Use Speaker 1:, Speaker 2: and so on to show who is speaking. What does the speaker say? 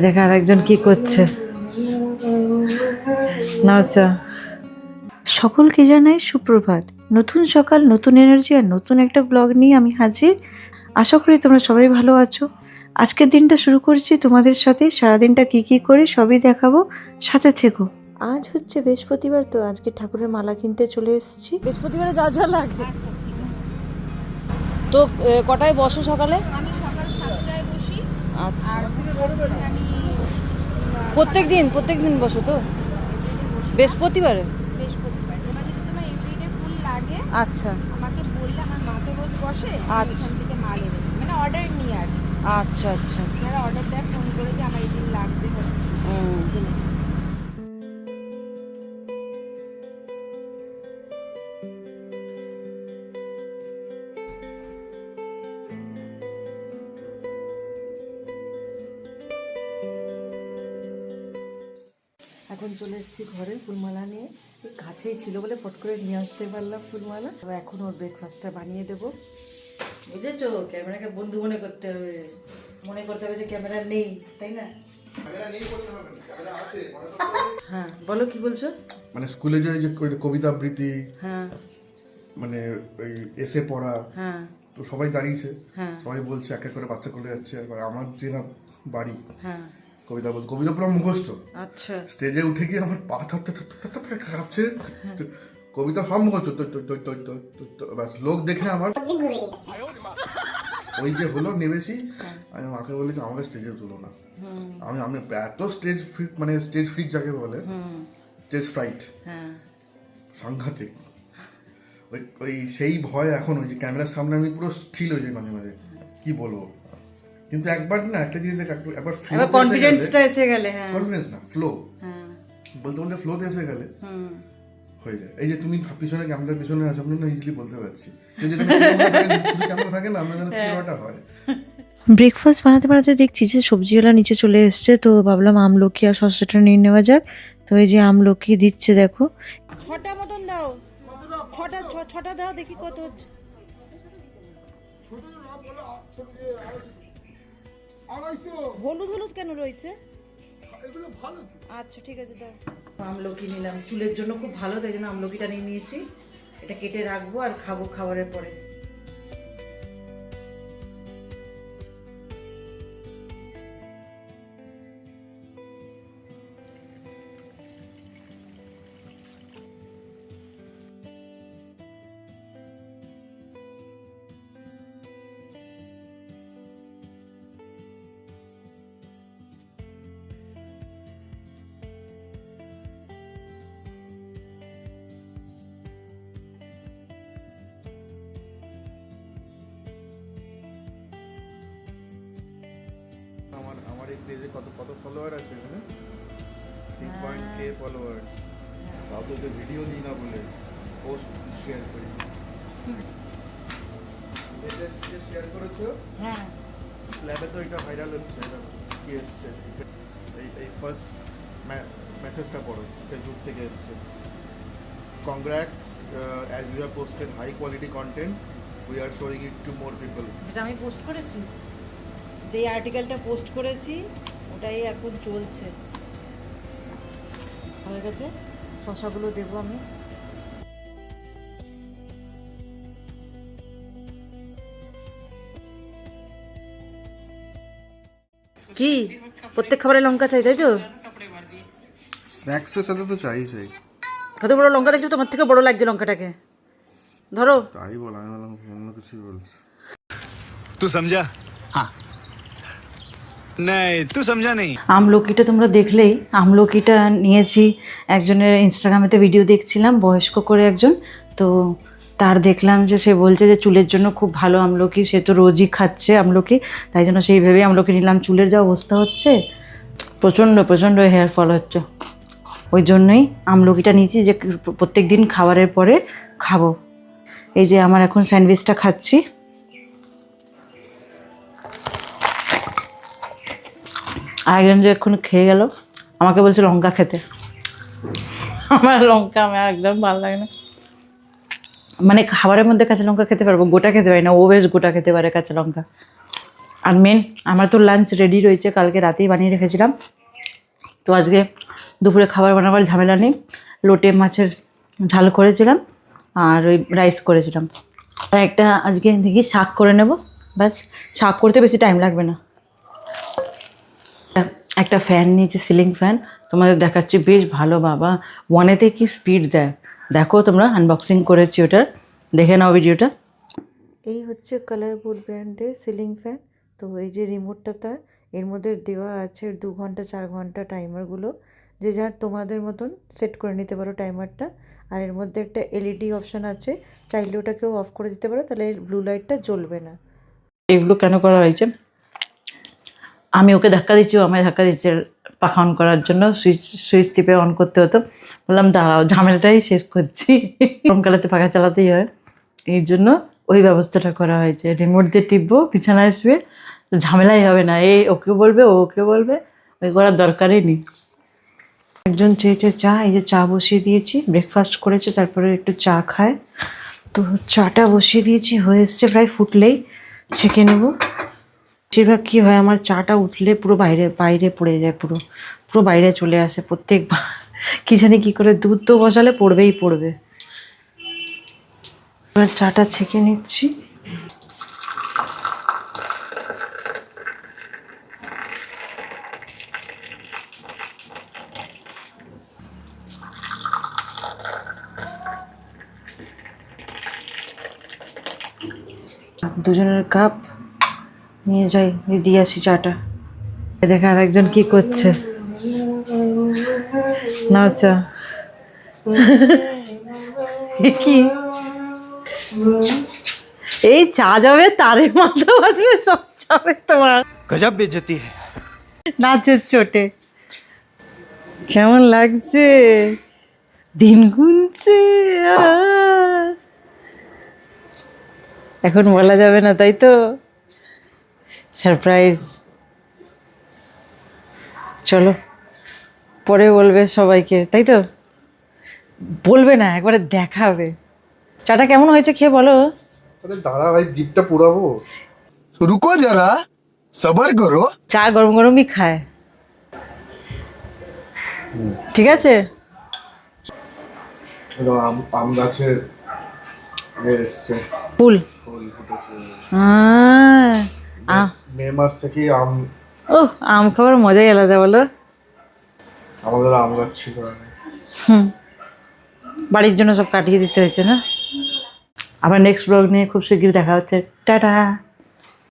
Speaker 1: দেখা আর একজন কি করছে নাচা। সকলকে জানাই সুপ্রভাত। নতুন সকাল, নতুন এনার্জি আর নতুন একটা ব্লগ নিয়ে আমি হাজির। আশা করি তোমরা সবাই ভালো আছো। আজকের দিনটা শুরু করছি তোমাদের সাথে। সারাদিনটা কি করি সবই দেখাবো, সাথে থেকো। আজ হচ্ছে বৃহস্পতিবার, তো আজকে ঠাকুরের মালা কিনতে চলে এসেছি। বৃহস্পতিবারে যা যা লাগে। তো কটায় বসো সকালে?
Speaker 2: আমি সকাল 7টায় বসি।
Speaker 1: আচ্ছা,
Speaker 2: আর আমি
Speaker 1: প্রত্যেক দিন বসো তো? বৃহস্পতিবারে?
Speaker 2: বৃহস্পতিবার এবার যদি তোমার এভরিডে ফুল লাগে
Speaker 1: আচ্ছা
Speaker 2: আমাকে বললে, আমার মা তো রোজ বসে,
Speaker 1: আচ্ছা।
Speaker 2: এখান থেকে মাল এনে দিই। মানে অর্ডার নিয়ে আর কি।
Speaker 1: আচ্ছা আচ্ছা।
Speaker 2: যারা অর্ডার দেয় ফোন করে যে আমার এই দিন লাগবে এনে দিই।
Speaker 1: এখন চলে এসেছি ঘরে ফুলমালা নিয়ে। কাছেই ছিল বলে ফট করে নিয়ে আসতে পারলাম ফুলমালা। তো এখন ওর ব্রেকফাস্টটা বানিয়ে দেবো। বুঝেছো, ক্যামেরাকে বন্ধু মনে করতে হবে, মনে করতে হবে যে ক্যামেরা নেই, তাই না? হ্যাঁ বলো, কি বলছো?
Speaker 3: মানে স্কুলে যে যে কবিতা আবৃত্তি,
Speaker 1: হ্যাঁ
Speaker 3: মানে ওই এসে পড়া,
Speaker 1: হ্যাঁ
Speaker 3: তো সবাই দাঁড়িয়েছে,
Speaker 1: হ্যাঁ
Speaker 3: সবাই বলছে এক এক করে বাচ্চা করে যাচ্ছে। এবার আমার যে না বাড়ি
Speaker 1: হ্যাঁ।
Speaker 3: কবিতা বলতে, কবিতা পুরো মুখস্থ।
Speaker 1: আচ্ছা
Speaker 3: স্টেজে উঠে গিয়ে আমার পা থর থর থর থর থর করে কাঁপছে। কবিতা সব মুখস্থ। ব্যাস লোক দেখে আমার ওই যে হলো নেমেছি। আমি মাকে বলেছি আমাকে স্টেজে তুলো না। আমি আমি এত স্টেজ ফ্রিক, মানে স্টেজ ফ্রিক যাকে বলে, স্টেজ ফ্রাইট,
Speaker 1: হ্যাঁ
Speaker 3: সাংঘাতিক। ওই ওই সেই ভয় এখন, ওই যে ক্যামেরার সামনে আমি পুরো স্থির হয়ে যাই মাঝে মাঝে, কি বলবো। কিন্তু একবার না একটা জিনিস দেখ, একবার
Speaker 1: এবার কনফিডেন্সটা এসে গেলে, হ্যাঁ
Speaker 3: কনফিডেন্স না ফ্লো,
Speaker 1: হ্যাঁ
Speaker 3: বলতে বলতে ফ্লোতে এসে গেলে হয়ে যায়। এই যে তুমি পিছনে ক্যামেরার পিছনে আছো, আমরা না ইজিলি বলতে পারছি। কিন্তু ক্যামেরা থাকে না, আমরা যেন ফ্লোটা হয়।
Speaker 1: ব্রেকফাস্ট বানাতে দেখছি যে সবজিওয়ালা নিচে চলে এসছে, তো ভাবলাম আমলকি আর শসাটা নিয়ে নেওয়া যাক। তো এই যে আমলকি দিচ্ছে, দেখো 6টা মতন দাও। ছটা দাও, দেখি কত হচ্ছে। হলুদ হলুদ কেন রয়েছে? আচ্ছা ঠিক আছে, দাও। আমলকি নিলাম, চুলের জন্য খুব ভালো, তাই জন্য আমলকিটা নিয়ে নিয়েছি। এটা কেটে রাখবো আর খাবো খাবারের পরে।
Speaker 3: আমার এই পেজে কত কত ফলোয়ার আছে এখানে, 3.k ফলোয়ার্স। তাও তো ওদের ভিডিও দিই না বলে পোস্ট শেয়ার করি। এটা শেয়ার করেছো?
Speaker 1: হ্যাঁ
Speaker 3: ল্যাবে তো এটা ভাইরাল হচ্ছে। এটা কি এসছে, এই ফার্স্ট মেসেজটা পড়ো, ফেসবুক থেকে এসছে। Congrats, as you have posted high quality content, we are showing it to more people.
Speaker 1: যেটা আমি পোস্ট করেছি, যেই আর্টিকেলটা পোস্ট করেছি ওটাই এখন চলছে। হয়ে গেছে, শসাগুলো দেবো আমি। কি প্রত্যেক খাবারে লঙ্কা চাই, তাই তো?
Speaker 3: স্ন্যাক্সের সাথে তো চাই।
Speaker 1: কত বড় লঙ্কা দেখছো, তোমার থেকে বড় লাগছে লঙ্কাটাকে। ধরো।
Speaker 3: তাই বল, আমি বললাম অন্য কিছুই বলছি।
Speaker 4: तू समझा? हाँ नहीं तू समझा नहीं।
Speaker 1: আমলকিটা তোমরা দেখলেই, আমলকিটা নিয়েছি একজনের ইনস্টাগ্রামেতে ভিডিও দেখছিলাম, বয়স্ক করে একজন। তো তার দেখলাম যে সে বলছে যে চুলের জন্য খুব ভালো আমলকি, সে তো রোজই খাচ্ছে আমলকি, তাই জন্য সেই ভেবেই আমলকি নিলাম। চুলের যা অবস্থা হচ্ছে, প্রচণ্ড হেয়ার ফল হচ্ছে, ওই জন্যই আমলকিটা নিয়েছি যে প্রত্যেক দিন খাবারের পরে খাবো। এই যে আমার এখন স্যান্ডউইচটা খাচ্ছি। আরেকজন যে এখন খেয়ে গেল, আমাকে বলছে লঙ্কা খেতে। আমার লঙ্কা আমার একদম ভালো লাগে না। মানে খাবারের মধ্যে কাঁচা লঙ্কা খেতে পারবো, গোটা খেতে পারি না। ও বেশ গোটা খেতে পারে কাঁচা লঙ্কা। আর মেন আমার তো লাঞ্চ রেডি রয়েছে, কালকে রাতেই বানিয়ে রেখেছিলাম। তো আজকে দুপুরে খাবার বানাবার ঝামেলা নেই। লোটে মাছের ঝাল করেছিলাম আর ওই রাইস করেছিলাম। আর একটা আজকে দেখি শাক করে নেব, ব্যাস। শাক করতে বেশি টাইম লাগবে না। একটা ফ্যান নিয়েছি, সিলিং ফ্যান, তোমাদের দেখাচ্ছি, বেশ ভালো বাবা। ওয়ানেতে কি স্পিড দেয় দেখো তোমরা। আনবক্সিং করেছি ওটার, দেখে নাও ভিডিওটা। এই হচ্ছে কালার বোর্ড ব্র্যান্ডের সিলিং ফ্যান। তো এই যে রিমোটটা তার, এর মধ্যে দেওয়া আছে 2 ঘন্টা 4 ঘন্টা টাইমারগুলো, যে যার তোমাদের মতন সেট করে নিতে পারো টাইমারটা। আর এর মধ্যে একটা এলইডি অপশান আছে, চাইলে ওটাকেও অফ করে দিতে পারো, তাহলে ব্লু লাইটটা জ্বলবে না। এগুলো কেন করা হয়েছে, আমি ওকে ধাক্কা দিচ্ছি, ও আমায় ধাক্কা দিচ্ছে পাখা অন করার জন্য। সুইচ টিপে অন করতে হতো, বললাম দাঁড়াও ঝামেলাটাই শেষ করছি। গরমকালেতে পাখা চালাতেই হয়, এই জন্য ওই ব্যবস্থাটা করা হয়েছে। রিমোট দিয়ে টিপবো বিছানায় শুয়ে, ঝামেলাই হবে না। এই ওকে বলবে, ও ওকে বলবে, ওই করার দরকারই নেই। একজন চেয়েছে চা, এই যে চা বসিয়ে দিয়েছি, ব্রেকফাস্ট করেছে তারপরে একটু চা খায়। তো চাটা বসিয়ে দিয়েছি, হয়ে এসছে প্রায়, ফুটলেই ছেঁকে নেব। বেশিরভাগ কী হয়, আমার চাটা উঠলে পুরো বাইরে বাইরে পড়ে যায়, পুরো বাইরে চলে আসে প্রত্যেকবার। কী জানি কী করে, দুধ তো বসালে পড়বেই পড়বে। এবার চাটা ছেঁকে নিচ্ছি। দুজনের কাপ নিয়ে যাই, দিয়ে আসি চাটা। দেখা আর একজন কি করছে, না চা কি এই চা যাবে, তারে মাথা বাজবে, সব যাবে তোমার।
Speaker 4: गजब बेइज्जती है।
Speaker 1: নাচের চোটে কেমন লাগছে, দিন গুনছে। এখন বলা যাবে না, তাই তো, সারপ্রাইজ। চলো পরে বলবে সবাইকে, তাই তো, বলবে না, একবারে দেখাবে। চাটা কেমন হয়েছে খেয়ে বলো।
Speaker 3: আরে দাঁড়া ভাই, জিপটা পুরাবো।
Speaker 4: रुको जरा, सबर करो।
Speaker 1: চা গরম গরমই খায়, ঠিক আছে।
Speaker 3: আম গাছের এসছে,
Speaker 1: ফুল
Speaker 3: ফুল ফুটেছে। মে মাস থেকে আম,
Speaker 1: ও আম খাবার মজাই আলাদা বলো।
Speaker 3: আমাদের আম গাছ ছিল না।
Speaker 1: বাড়ির জন্য সব কাটিয়ে দিতে হয়েছে না। আবার নেক্সট ব্লগ নিয়ে খুব শীঘ্রই দেখা হচ্ছে, টাটা।